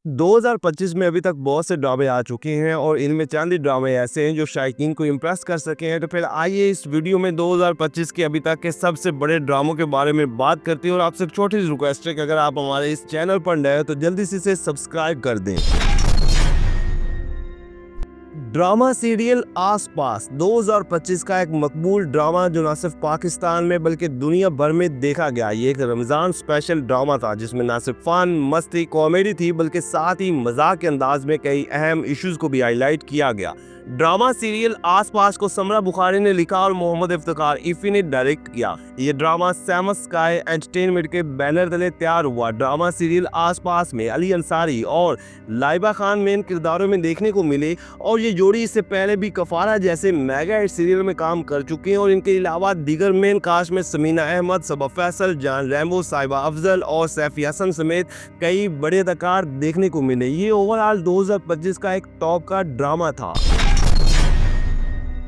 2025 में अभी तक बहुत से ड्रामे आ चुके हैं और इनमें चंद ही ड्रामे ऐसे हैं जो शायकीन को इम्प्रेस कर सके हैं। तो फिर आइए इस वीडियो में 2025 के अभी तक के सबसे बड़े ड्रामों के बारे में बात करते हैं। और आपसे एक छोटी सी रिक्वेस्ट है कि अगर आप हमारे इस चैनल पर नए हैं तो जल्दी से इसे सब्सक्राइब कर दें। ड्रामा सीरियल आस पास 2025 का एक मकबूल ड्रामा जो न सिर्फ पाकिस्तान में बल्कि दुनिया भर में देखा गया। ये एक रमज़ान स्पेशल ड्रामा था जिसमें न सिर्फ फन मस्ती कॉमेडी थी बल्कि साथ ही मजाक के अंदाज में कई अहम इश्यूज को भी हाईलाइट किया गया। ड्रामा सीरियल आस पास को समरा बुखारी ने लिखा और मोहम्मद इफ्तिकार इफ़ी ने डायरेक्ट किया। ये ड्रामा सेमस स्काई एंटरटेनमेंट के बैनर तले तैयार हुआ। ड्रामा सीरियल आस पास में अली अंसारी और लाइबा खान मेन किरदारों में देखने को मिले और ये जोड़ी इससे पहले भी कफारा जैसे मेगा हिट सीरियल में काम कर चुके हैं। और इनके अलावा दीगर मेन कास्ट में समीना अहमद, सबा फैसल, जान रैम्बो, साहिबा अफजल और सैफी हसन समेत कई बड़े अदाकार देखने को मिले। ये ओवरऑल 2025 का एक टॉप का ड्रामा था।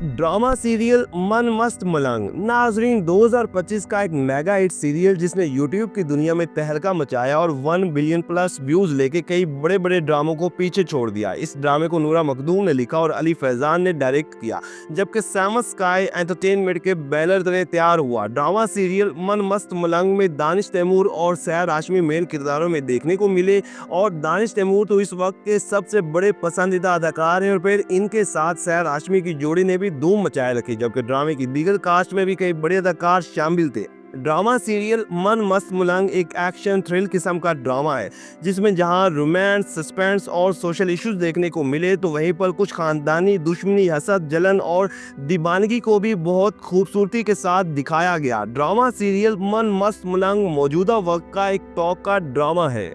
ड्रामा सीरियल मन मस्त मलंग नाजरीन 2025 का एक मेगा हिट सीरियल जिसने यूट्यूब की दुनिया में तहलका मचाया और 1 बिलियन प्लस व्यूज लेके कई बड़े बड़े ड्रामों को पीछे छोड़ दिया। इस ड्रामे को नूरा मखदूम ने लिखा और अली फैजान ने डायरेक्ट किया, जबकि सेमस स्काई एंटरटेनमेंट के बैनर तले तैयार हुआ। ड्रामा सीरियल मन मस्त मलंग में दानिश तैमूर और सैर हाशमी मेन किरदारों में देखने को मिले और दानिश तैमूर तो इस वक्त के सबसे बड़े पसंदीदा अदाकार हैं और फिर इनके साथ सैर हाशमी की जोड़ी ने भी धूम मचाए रखी, जबकि ड्रामे की दीगर कास्ट में भी कई बड़े अदाकार शामिल थे। ड्रामा सीरियल मन मस्त मलंग एक एक्शन थ्रिल किस्म का ड्रामा है जिसमें जहां रोमांस, सस्पेंस और सोशल इश्यूज देखने को मिले तो वहीं पर कुछ खानदानी दुश्मनी, हसद, जलन और दीवानगी को भी बहुत खूबसूरती के साथ दिखाया गया। ड्रामा सीरियल मन मस्त मलंग मौजूदा वक्त का एक टॉप का ड्रामा है।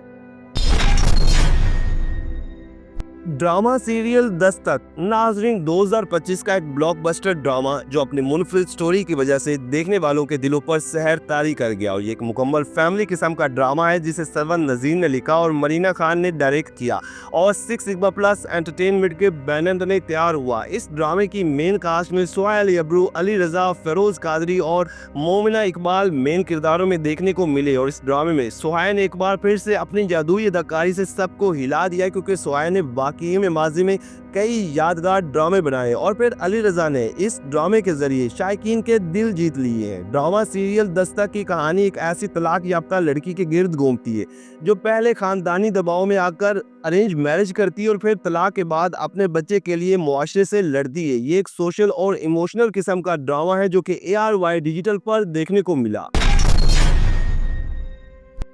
ड्रामा सीरियल दस्तक नाजरीन 2025 का एक ब्लॉकबस्टर ड्रामा जो अपनी मुनफरिद स्टोरी की वजह से देखने वालों के दिलों पर सहर तारी कर गया। और ये एक मुकम्मल फैमिली किस्म का ड्रामा है जिसे सरवन नज़ीर ने लिखा और मरीना खान ने डायरेक्ट किया और 6 सिग्मा प्लस एंटरटेनमेंट के बैनर तले तैयार हुआ। इस ड्रामे की मेन कास्ट में सोया अली अब्रू, अली रजा, फेरोज कादरी और मोमिना इकबाल मेन किरदारों में देखने को मिले। और इस ड्रामे में सोहाया ने एक बार फिर से अपनी जादुई अदाकारी से सबको हिला दिया क्योंकि सोहाया ने में माजी में कई यादगार ड्रामे बनाए और फिर अली रजा ने इस ड्रामे के जरिए शायकीन के दिल जीत लिए हैं। ड्रामा सीरियल दस्तक की कहानी एक ऐसी तलाक याफ्ता लड़की के गिर्द घूमती है जो पहले खानदानी दबाव में आकर अरेंज मैरिज करती है और फिर तलाक के बाद अपने बच्चे के लिए मुआशरे से लड़ती है। ये एक सोशल और इमोशनल किस्म का ड्रामा है जो कि ARY डिजिटल पर देखने को मिला।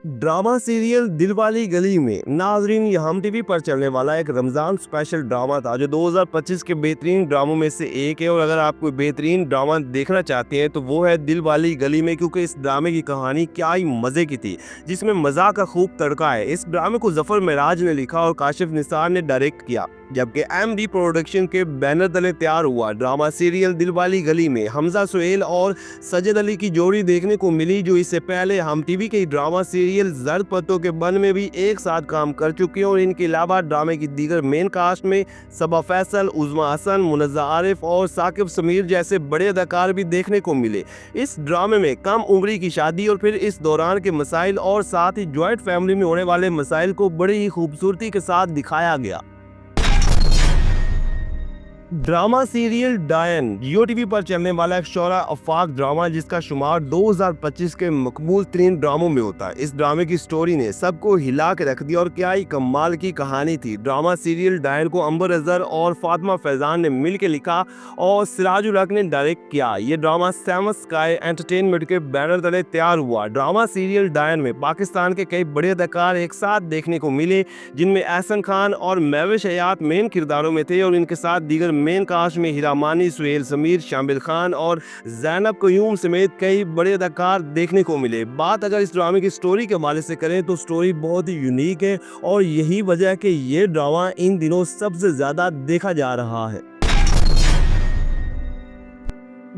ड्रामा सीरियल दिलवाली गली में नाजरीन ये हम टीवी पर चलने वाला एक रमज़ान स्पेशल ड्रामा था जो 2025 के बेहतरीन ड्रामों में से एक है। और अगर आप कोई बेहतरीन ड्रामा देखना चाहते हैं तो वो है दिलवाली गली में, क्योंकि इस ड्रामे की कहानी क्या ही मज़े की थी जिसमें मज़ाक का खूब तड़का है। इस ड्रामे को जफर मेराज ने लिखा और काशिफ निसार ने डायरेक्ट किया, जबकि MD प्रोडक्शन के बैनर तले तैयार हुआ। ड्रामा सीरियल दिलवाली गली में हमजा सुहेल और सजद अली की जोड़ी देखने को मिली जो इससे पहले हम टीवी के ड्रामा सीरियल जर्द पत्तों के बन में भी एक साथ काम कर चुके हैं। और इनके अलावा ड्रामे की दीगर मेन कास्ट में सबा फैसल, उज़मा हसन, मुनज़्ज़ा आरिफ और साकिब समीर जैसे बड़े अदाकार भी देखने को मिले। इस ड्रामे में कम उम्री की शादी और फिर इस दौरान के मसाइल और साथ ही जॉइंट फैमिली में होने वाले मसाइल को बड़ी ही खूबसूरती के साथ दिखाया गया। ड्रामा सीरियल डायन जियो टीवी पर चलने वाला एक शौरा अफाक ड्रामा जिसका शुमार 2025 के मकबूल तरीन ड्रामों में होता है। इस ड्रामे की स्टोरी ने सबको हिला के रख दिया और क्या ही कमाल की कहानी थी। ड्रामा सीरियल डायन को अंबर अजहर और फातिमा फैजान ने मिल के लिखा और सिराजुल हक ने डायरेक्ट किया। ये ड्रामा सेमस स्काई एंटरटेनमेंट के बैनर तले तैयार हुआ। ड्रामा सीरियल डायन में पाकिस्तान के कई बड़े अदाकार एक साथ देखने को मिले जिनमें एहसन खान और महविश हयात मेन किरदारों में थे और इनके साथ दीगर मेन कास्ट में हीरा मानी, सुहेल समीर, शामिल खान और जैनब कयूम समेत कई बड़े अदाकार देखने को मिले। बात अगर इस ड्रामे की स्टोरी के हवाले से करें तो स्टोरी बहुत ही यूनिक है और यही वजह है कि ये ड्रामा इन दिनों सबसे ज़्यादा देखा जा रहा है।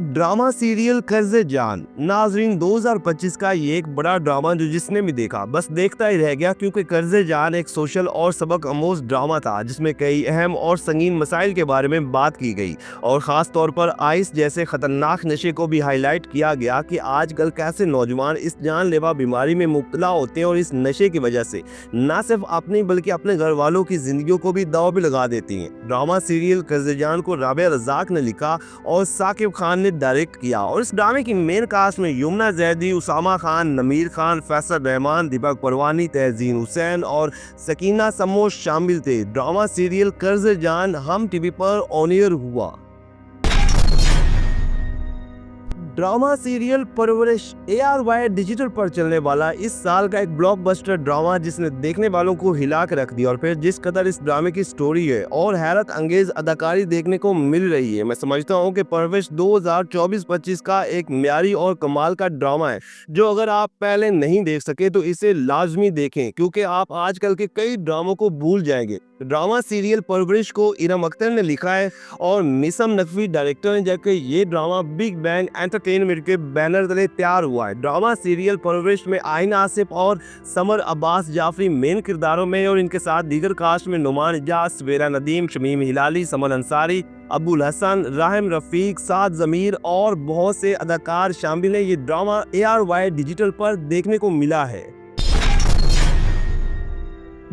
ड्रामा सीरियल कर्ज़े जान नाजरीन 2025 का ये एक बड़ा ड्रामा जो जिसने भी देखा बस देखता ही रह गया, क्योंकि कर्ज़े जान एक सोशल और सबक आमोज ड्रामा था जिसमें कई अहम और संगीन मसाइल के बारे में बात की गई और ख़ास तौर पर आइस जैसे ख़तरनाक नशे को भी हाईलाइट किया गया कि आजकल कैसे नौजवान इस जानलेवा बीमारी में मुब्तला होते हैं और इस नशे की वजह से न सिर्फ अपनी बल्कि अपने घर वालों की जिंदगियों को भी दाव पे लगा देती हैं। ड्रामा सीरियल कर्ज़े जान को राबिया रज़ाक ने लिखा और साकिब खान ने डायरेक्ट किया और इस ड्रामे की मेन कास्ट में यमुना जैदी, उसामा खान, नमीर खान, फैसल रहमान, दीपक परवानी, तहजीन हुसैन और सकीना समोश शामिल थे। ड्रामा सीरियल कर्ज़े जान हम टीवी पर ऑन एयर हुआ। ड्रामा सीरियल परवरिश ARY डिजिटल पर चलने वाला इस साल का एक ब्लॉकबस्टर ड्रामा जिसने देखने वालों को हिला के रख दिया और फिर जिस कदर इस ड्रामे की स्टोरी है और हैरत अंगेज अदाकारी देखने को मिल रही है, मैं समझता हूं कि परवरिश 2024-25 का एक म्यारी और कमाल का ड्रामा है जो अगर आप पहले नहीं देख सके तो इसे लाजमी देखें, क्योंकि आप आजकल के कई ड्रामों को भूल जाएंगे। ड्रामा सीरियल परवरिश को इरम अख्तर ने लिखा है और मिसम नकवी डायरेक्टर हैं, जबकि ये ड्रामा बिग बैंग एंटरटेनमेंट के बैनर तले तैयार हुआ है। ड्रामा सीरियल परवरिश में आइन आसिफ और समर अब्बास जाफरी मेन किरदारों में और इनके साथ दीगर कास्ट में नुमान इजाज, सवेरा नदीम, शमीम हिलाली, समल अंसारी, अबुल हसन, राहिम रफीक, साद जमीर और बहुत से अदाकार शामिल हैं। ये ड्रामा ARY डिजिटल पर देखने को मिला है।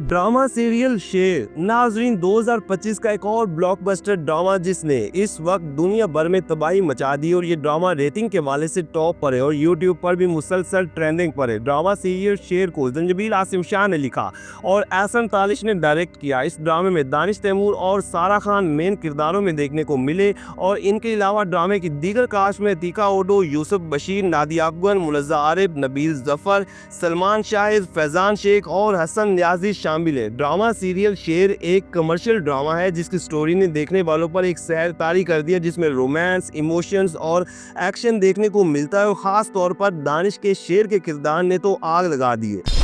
ड्रामा सीरियल शेर नाजरीन 2025 का एक और ब्लॉकबस्टर ड्रामा जिसने इस वक्त दुनिया भर में तबाही मचा दी और ये ड्रामा रेटिंग के हवाले से टॉप पर है और यूट्यूब पर भी मुसलसल ट्रेंडिंग पर है। ड्रामा सीरियल शेर को जंजबील आसिम शाह ने लिखा और एहसन तालिश ने डायरेक्ट किया। इस ड्रामे में दानिश तैमूर और सारा खान मेन किरदारों में देखने को मिले और इनके अलावा ड्रामे की दीगर कास्ट में तीका ओडो, यूसुफ बशीर, नादिया अकबर, मुलज़्ज़ा आरिफ, नबील जफर, सलमान शाहिद, फैजान शेख और हसन न्याजी शामिल है। ड्रामा सीरियल शेर एक कमर्शियल ड्रामा है जिसकी स्टोरी ने देखने वालों पर एक सैर तारी कर दिया, जिसमें रोमांस, इमोशंस और एक्शन देखने को मिलता है और खास तौर पर दानिश के शेर के किरदार ने तो आग लगा दी है।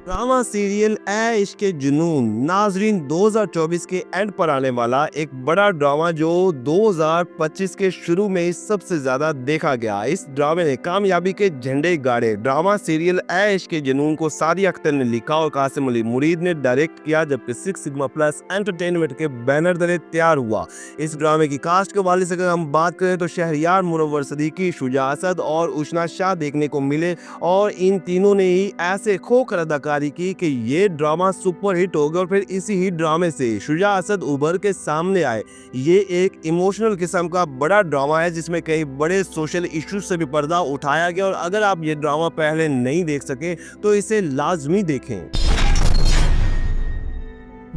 ड्रामा सीरियल ए इश्क के जुनून नाजरीन 2024 के एंड पर आने वाला एक बड़ा ड्रामा जो 2025 के शुरू में सबसे ज्यादा देखा गया। इस ड्रामे ने कामयाबी के झंडे गाड़े। ड्रामा सीरियल ए इश्क के जुनून को सादिया अख्तर ने लिखा और कासिम अली मुरीद ने डायरेक्ट किया, जबकि 6 सिग्मा प्लस एंटरटेनमेंट के बैनर तले तैयार हुआ। इस ड्रामे की कास्ट के हवाले से अगर हम बात करें तो शहरियार मुनव्वर सदीकी, शुजा असद और उशना शाह देखने को मिले और इन तीनों ने ही ऐसे खोखर अदाकारी की कि ये ड्रामा सुपर हिट हो गया और फिर इसी ही ड्रामे से शुजा असद उभर के सामने आए। ये एक इमोशनल किस्म का बड़ा ड्रामा है जिसमें कई बड़े सोशल इश्यूज से भी पर्दा उठाया गया और अगर आप ये ड्रामा पहले नहीं देख सके तो इसे लाजमी देखें।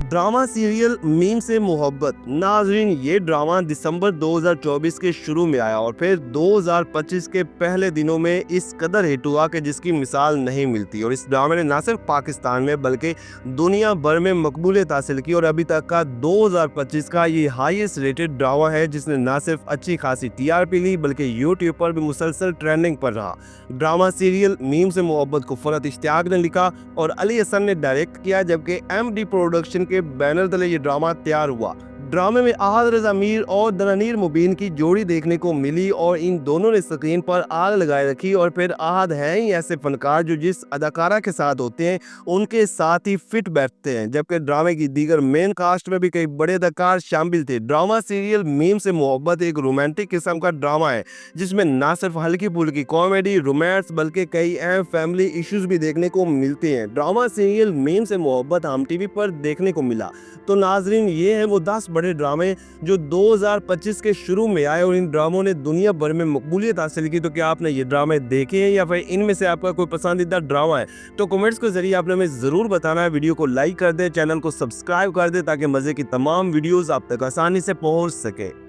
ड्रामा सीरियल मीम से मोहब्बत नाजरीन ये ड्रामा दिसंबर 2024 के शुरू में आया और फिर 2025 के पहले दिनों में इस कदर हिट हुआ कि जिसकी मिसाल नहीं मिलती और इस ड्रामे ने न सिर्फ पाकिस्तान में बल्कि दुनिया भर में मकबूलियत हासिल की और अभी तक का 2025 का ये हाईएस्ट रेटेड ड्रामा है जिसने न सिर्फ अच्छी खासी TRP ली बल्कि यूट्यूब पर भी मुसलसल ट्रेंडिंग पर रहा। ड्रामा सीरियल मीम से मोहब्बत को फरहत इश्तियाक ने लिखा और अली हसन ने डायरेक्ट किया, जबकि MD प्रोडक्शन के बैनर तले ये ड्रामा तैयार हुआ। ड्रामे में आहद रजा मीर और दनानीर मुबीन की जोड़ी देखने को मिली और इन दोनों ने स्क्रीन पर आग लगाए रखी और फिर आहद हैं ही ऐसे फनकार जो जिस अदाकारा के साथ होते हैं उनके साथ ही फिट बैठते हैं, जबकि ड्रामे की दीगर मेन कास्ट में भी कई बड़े अदाकार शामिल थे। ड्रामा सीरियल मीम से मोहब्बत एक रोमांटिक किस्म का ड्रामा है जिसमें न सिर्फ हल्की फुल्की कॉमेडी, रोमांस बल्कि कई अहम फैमिली इश्यूज भी देखने को मिलते हैं। ड्रामा सीरियल मीम से मोहब्बत हम टीवी पर देखने को मिला। तो नाजरीन ये है वो 10 बड़े ड्रामे जो 2025 के शुरू में आए और इन ड्रामों ने दुनिया भर में मकबूलियत हासिल की। तो क्या आपने ये ड्रामे देखे हैं या फिर इनमें से आपका कोई पसंदीदा ड्रामा है? तो कमेंट्स के जरिए आपने हमें ज़रूर बताना है। वीडियो को लाइक कर दें, चैनल को सब्सक्राइब कर दें ताकि मज़े की तमाम वीडियोज़ आप तक आसानी से पहुँच सके।